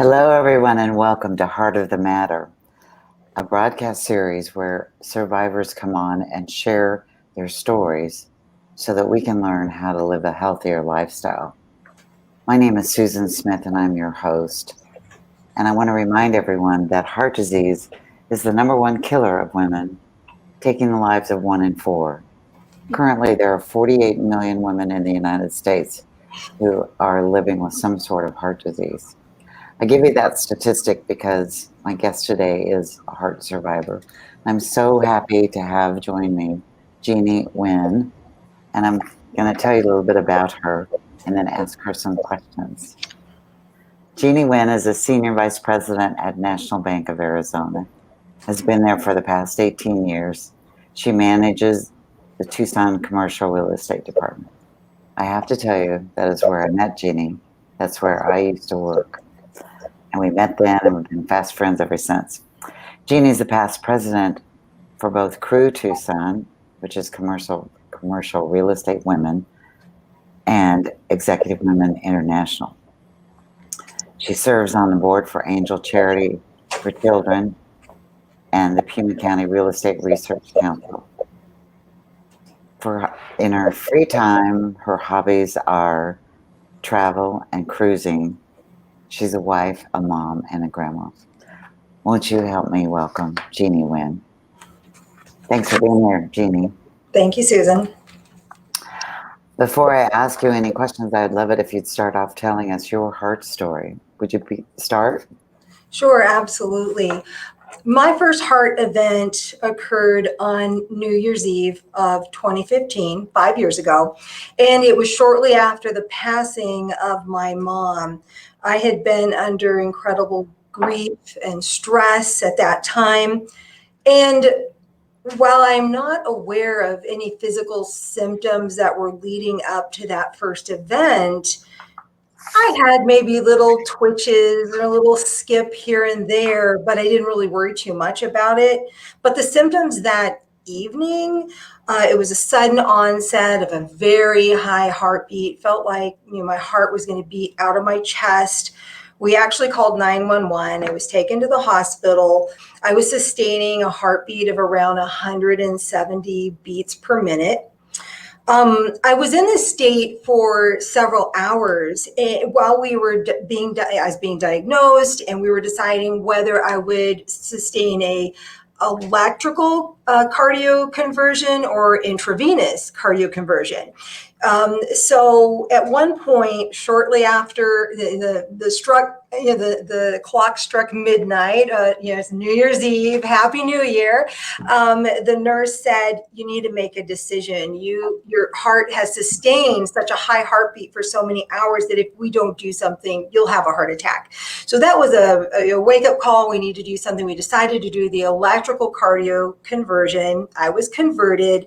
Hello, everyone, and welcome to Heart of the Matter, a broadcast series where survivors come on and share their stories so that we can learn how to live a healthier lifestyle. My name is Susan Smith, and I'm your host. And I want to remind everyone that heart disease is the #1 killer of women, taking the lives of 1 in 4. Currently, there are 48 million women in the United States who are living with some sort of heart disease. I give you that statistic because my guest today is a heart survivor. I'm so happy to have join me Jeannie Nguyen, and I'm going to tell you a little bit about her and then ask her some questions. Jeannie Nguyen is a senior vice president at National Bank of Arizona, has been there for the past 18 years. She manages the Tucson commercial real estate department. I have to tell you, that is where I met Jeannie. That's where I used to work. And we met then, and we've been fast friends ever since. Jeannie's the past president for both Crew Tucson, which is commercial real estate women, and Executive Women International. She serves on the board for Angel Charity for Children and the Pima County Real Estate Research Council. In her free time, her hobbies are travel and cruising. She's a wife, a mom, and a grandma. Won't you help me welcome Jeannie Nguyen? Thanks for being here, Jeannie. Thank you, Susan. Before I ask you any questions, I'd love it if you'd start off telling us your heart story. Would you start? Sure, absolutely. My first heart event occurred on New Year's Eve of 2015, 5 years ago, and it was shortly after the passing of my mom. I had been under incredible grief and stress at that time, and while I'm not aware of any physical symptoms that were leading up to that first event, I had maybe little twitches or a little skip here and there, but I didn't really worry too much about it. But the symptoms that evening, it was a sudden onset of a very high heartbeat. Felt like my heart was going to beat out of my chest. We actually called 911. I was taken to the hospital. I was sustaining a heartbeat of around 170 beats per minute. I was in this state for several hours while we were being diagnosed, and we were deciding whether I would sustain a electrical cardio conversion or intravenous cardio conversion. So at one point, shortly after the clock struck midnight, it's New Year's Eve, Happy New Year. The nurse said, "You need to make a decision. Your heart has sustained such a high heartbeat for so many hours that if we don't do something, you'll have a heart attack." So that was a wake-up call. We need to do something. We decided to do the electrical cardio conversion. I was converted.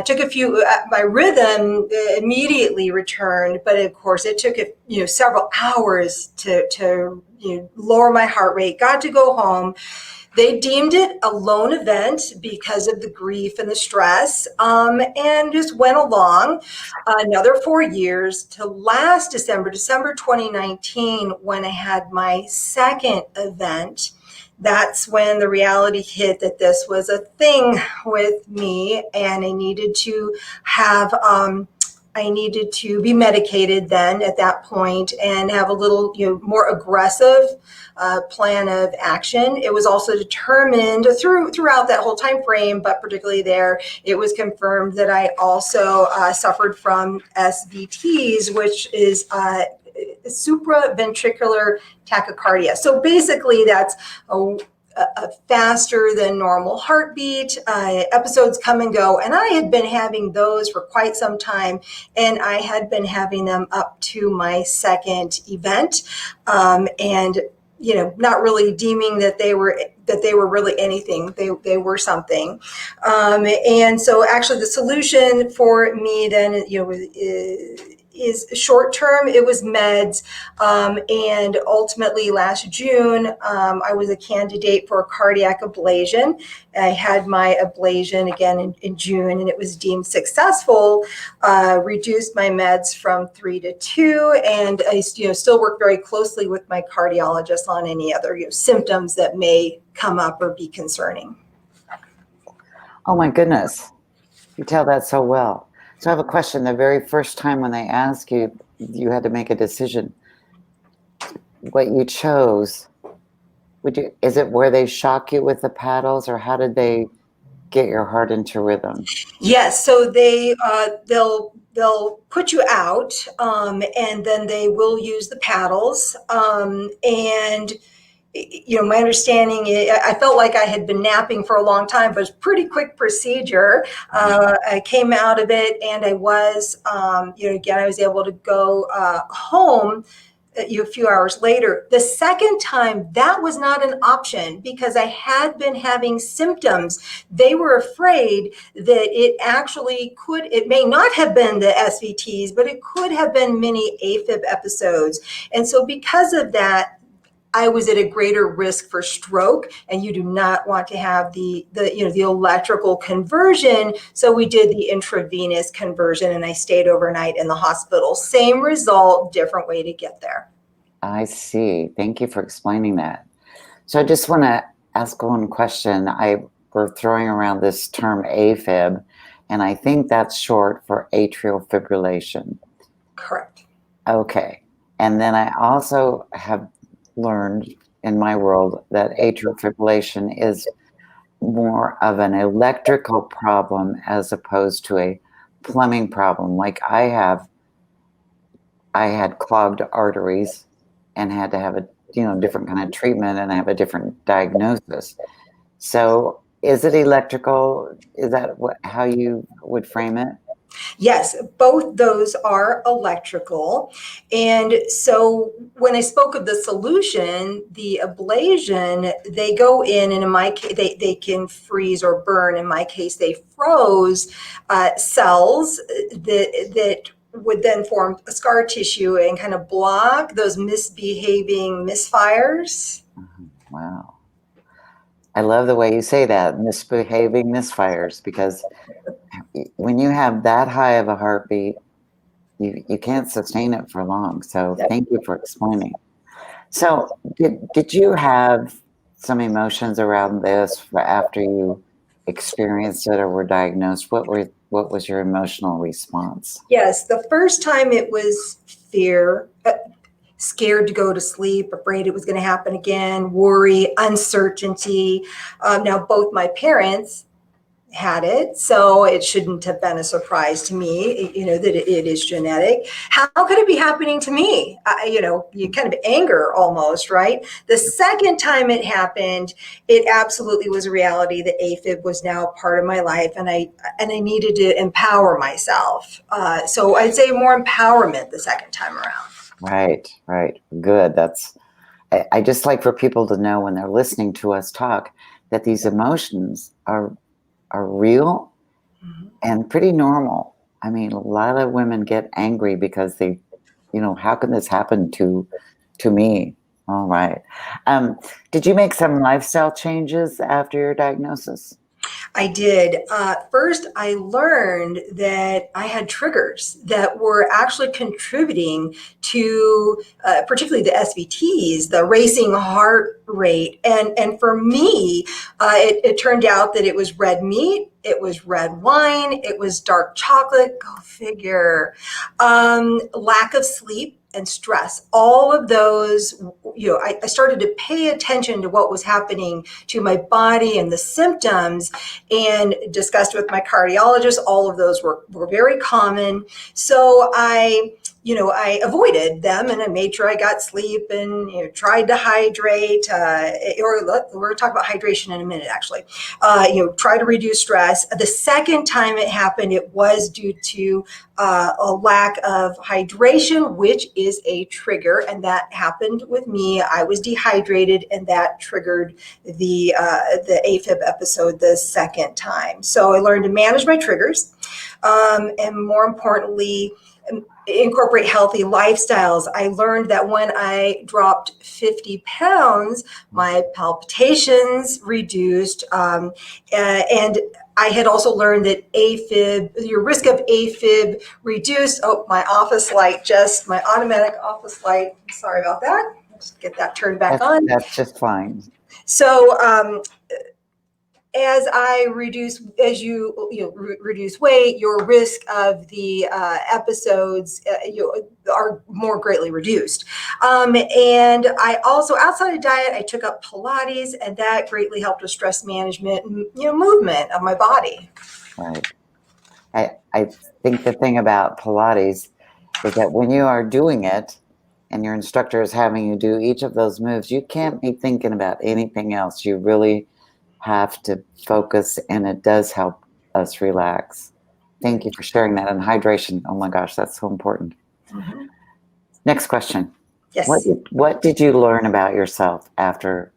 Took a few. My rhythm immediately returned, but of course it took several hours to lower my heart rate. Got to go home. They deemed it a lone event because of the grief and the stress, and just went along another 4 years to last December 2019, when I had my second event. That's when the reality hit that this was a thing with me, and I needed to be medicated then at that point and have a little more aggressive plan of action. It was also determined throughout that whole time frame, but particularly there, it was confirmed that I also suffered from SVTs, which is supraventricular tachycardia. So basically that's a faster than normal heartbeat. Episodes come and go, and I had been having those for quite some time, and I had been having them up to my second event, and not really deeming that they were really anything. They were something, and so actually the solution for me then is short term. It was meds. And ultimately last June, I was a candidate for a cardiac ablation. I had my ablation again in June, and it was deemed successful. Reduced my meds from 3 to 2, and I still work very closely with my cardiologist on any other symptoms that may come up or be concerning. Oh my goodness, you tell that so well. So I have a question. The very first time when they ask you, you had to make a decision. What you chose, is it where they shock you with the paddles, or how did they get your heart into rhythm? Yes, so they'll put you out, and then they will use the paddles, and my understanding, I felt like I had been napping for a long time, but it was a pretty quick procedure. I came out of it, and I was, again, I was able to go home a few hours later. The second time, that was not an option because I had been having symptoms. They were afraid that it may not have been the SVTs, but it could have been many AFib episodes. And so because of that, I was at a greater risk for stroke, and you do not want to have the electrical conversion. So we did the intravenous conversion, and I stayed overnight in the hospital. Same result, different way to get there. I see. Thank you for explaining that. So I just want to ask one question. We're throwing around this term AFib, and I think that's short for atrial fibrillation. Correct. Okay. And then I also have learned in my world that atrial fibrillation is more of an electrical problem as opposed to a plumbing problem. Like I had clogged arteries and had to have a different kind of treatment, and I have a different diagnosis. So is it electrical? Is that how you would frame it? Yes, both those are electrical. And so when I spoke of the solution, the ablation, they go in, and in my case, they can freeze or burn. In my case, they froze cells that would then form a scar tissue and kind of block those misbehaving misfires. Wow. I love the way you say that, misbehaving misfires, because when you have that high of a heartbeat, you can't sustain it for long. So thank you for explaining. So did you have some emotions around this after you experienced it or were diagnosed? What was your emotional response? Yes, the first time it was fear, scared to go to sleep, afraid it was going to happen again, worry, uncertainty. Now, both my parents had it, so it shouldn't have been a surprise to me, that it is genetic. How could it be happening to me? You kind of anger almost, right? The second time it happened, it absolutely was a reality that AFib was now part of my life, and I needed to empower myself. So I'd say more empowerment the second time around. Right. Good. I just like for people to know when they're listening to us talk that these emotions are real and pretty normal. I mean, a lot of women get angry because they, how can this happen to me? All right. Did you make some lifestyle changes after your diagnosis? I did. First, I learned that I had triggers that were actually contributing to, particularly the SVTs, the racing heart rate. And for me, it turned out that it was red meat, it was red wine, it was dark chocolate, go figure, lack of sleep and stress. All of those, I started to pay attention to what was happening to my body and the symptoms, and discussed with my cardiologist. All of those were very common. So I avoided them, and I made sure I got sleep and tried to hydrate. We're going to talk about hydration in a minute, actually. Try to reduce stress. The second time it happened, it was due to a lack of hydration, which is a trigger, and that happened with me. I was dehydrated, and that triggered the AFib episode the second time. So I learned to manage my triggers, and more importantly, incorporate healthy lifestyles. I learned that when I dropped 50 pounds, my palpitations reduced, and I had also learned that AFIB, your risk of AFIB reduced. Oh, my automatic office light. Sorry about that. Just get that turned back on. That's just fine. So as you reduce weight, your risk of the episodes are more greatly reduced. And I also, outside of diet, I took up Pilates, and that greatly helped with stress management and movement of my body. Right. I think the thing about Pilates is that when you are doing it and your instructor is having you do each of those moves, you can't be thinking about anything else. You really have to focus, and it does help us relax. Thank you for sharing that. And hydration, oh my gosh, that's so important. Mm-hmm. Next question. Yes. What did you learn about yourself after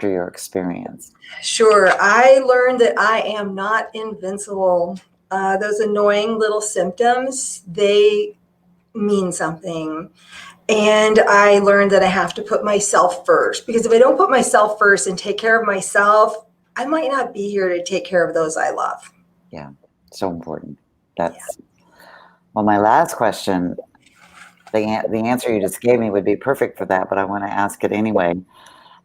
your experience? Sure. I learned that I am not invincible. Those annoying little symptoms, they mean something. And I learned that I have to put myself first, because if I don't put myself first and take care of myself, I might not be here to take care of those I love. Yeah, so important. Well, my last question, the answer you just gave me would be perfect for that, but I want to ask it anyway.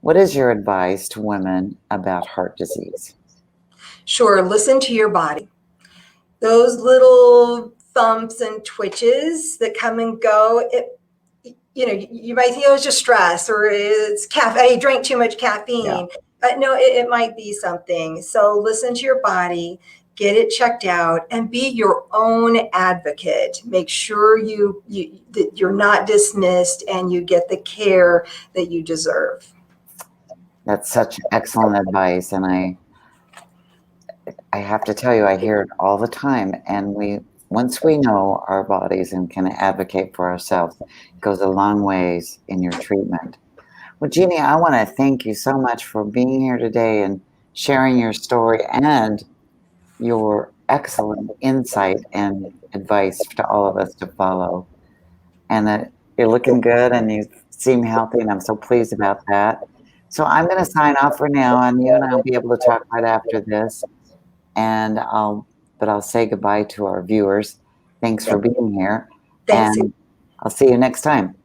What is your advice to women about heart disease? Sure. Listen to your body. Those little thumps and twitches that come and go, you might think it was just stress, or it's caffeine. I drank too much caffeine. Yeah. But no, it might be something. So listen to your body, get it checked out, and be your own advocate. Make sure that you're not dismissed and you get the care that you deserve. That's such excellent advice, and I have to tell you, I hear it all the time, and once we know our bodies and can advocate for ourselves, it goes a long ways in your treatment. Well, Jeannie, I want to thank you so much for being here today and sharing your story and your excellent insight and advice to all of us to follow. And that you're looking good and you seem healthy, and I'm so pleased about that. So I'm going to sign off for now, and you and I will be able to talk right after this. And I'll say goodbye to our viewers. Thanks for being here. Thanks. And I'll see you next time.